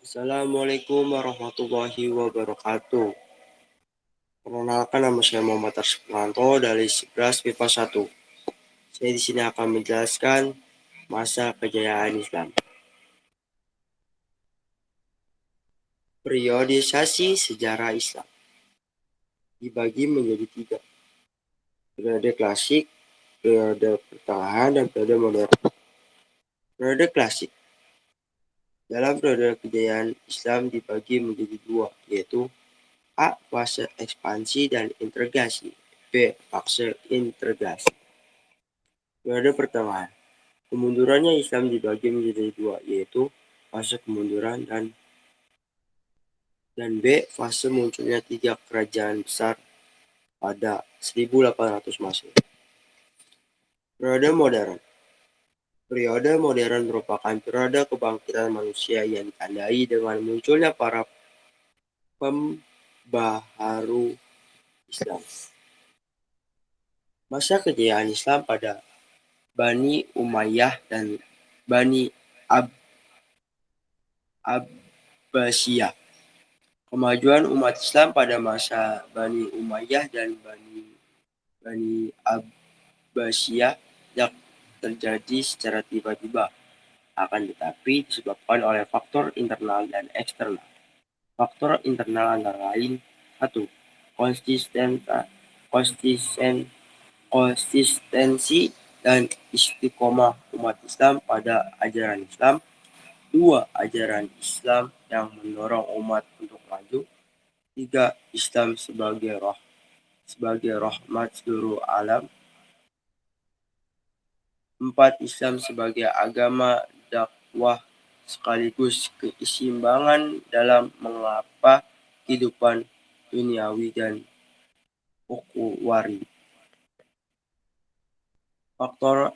Assalamualaikum warahmatullahi wabarakatuh. Perkenalkan, nama saya Muhammad Arslanto dari 11 MIPA 1. Saya di sini akan menjelaskan masa kejayaan Islam. Periodisasi sejarah Islam dibagi menjadi 3. Periode klasik, periode pertengahan, dan periode modern. Periode klasik. Dalam periode kejayaan Islam dibagi menjadi 2, yaitu A. Fase ekspansi dan integrasi. B. Fase integrasi. Periode pertengahan. Kemundurannya Islam dibagi menjadi 2, yaitu fase kemunduran dan B. Fase munculnya 3 kerajaan besar pada 1800 Masehi. Periode modern. Periode modern merupakan periode kebangkitan manusia yang ditandai dengan munculnya para pembaharu Islam. Masa kejayaan Islam pada Bani Umayyah dan Bani Abbasiyah. Kemajuan umat Islam pada masa Bani Umayyah dan Bani Abbasiyah yang terjadi secara tiba-tiba, akan tetapi disebabkan oleh faktor internal dan eksternal. Faktor internal antara lain: 1. Konsistensi dan istiqomah umat Islam pada ajaran Islam. 2. Ajaran Islam yang mendorong umat untuk maju. 3. Islam sebagai rahmat seluruh alam. 4. Islam sebagai agama dakwah sekaligus keseimbangan dalam mengapa kehidupan duniawi dan ukhuwari. Faktor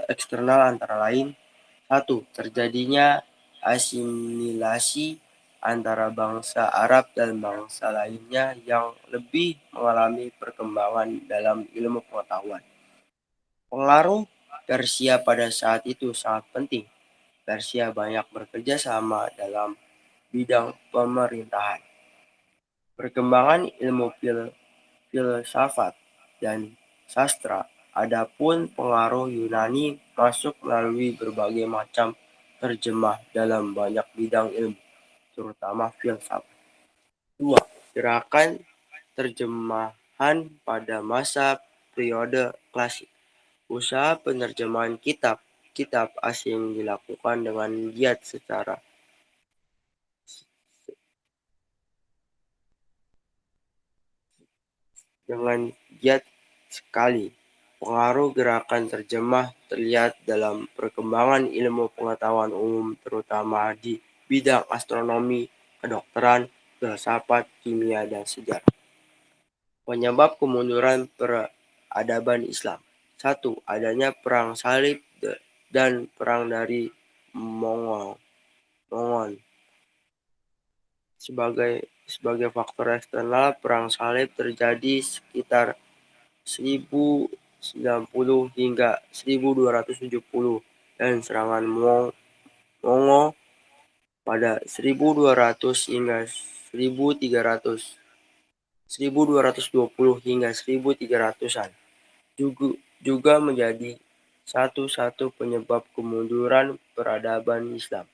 eksternal antara lain: 1. Terjadinya asimilasi antara bangsa Arab dan bangsa lainnya yang lebih mengalami perkembangan dalam ilmu pengetahuan. Pengaruh Persia pada saat itu sangat penting. Persia banyak bekerja sama dalam bidang pemerintahan. Perkembangan ilmu filsafat dan sastra. Adapun pengaruh Yunani masuk melalui berbagai macam terjemah dalam banyak bidang ilmu, terutama filsafat. 2. Gerakan terjemahan pada masa periode klasik. Usaha penerjemahan kitab asing dilakukan dengan giat sekali. Pengaruh gerakan terjemah terlihat dalam perkembangan ilmu pengetahuan umum, terutama di bidang astronomi, kedokteran, filsafat, kimia, dan sejarah. Penyebab kemunduran peradaban Islam. 1. Adanya perang salib dan perang dari Mongol. Sebagai faktor eksternal, perang salib terjadi sekitar 1090 hingga 1270 dan serangan Mongol pada 1200 hingga 1220 hingga 1300-an juga menjadi satu penyebab kemunduran peradaban Islam.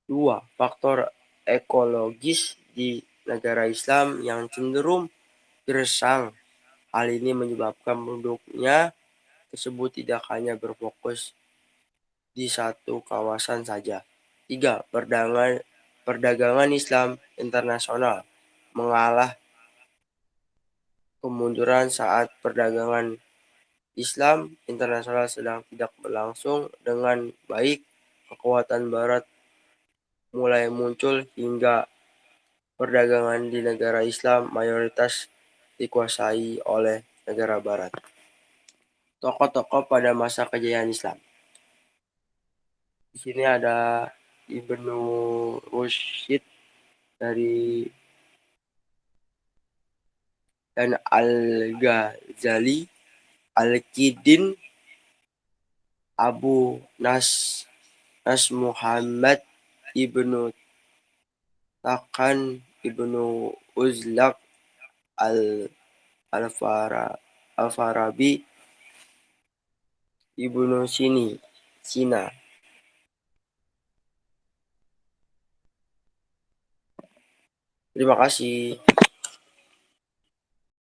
2. Faktor ekologis di negara Islam yang cenderung gersang. Hal ini menyebabkan penduduknya tersebut tidak hanya berfokus di satu kawasan saja. 3. Perdagangan Islam internasional mengalah kemunduran saat perdagangan Islam internasional sedang tidak berlangsung dengan baik. Kekuatan Barat mulai muncul hingga perdagangan di negara Islam mayoritas dikuasai oleh negara Barat. Tokoh-tokoh pada masa kejayaan Islam. Di sini ada Ibnu Rushd dan Al-Ghazali, Al-Qidin, Abu Nas Muhammad Ibnu Takan Ibnu Uzlaq al Al-Farabi, Ibnu Sina. Terima kasih.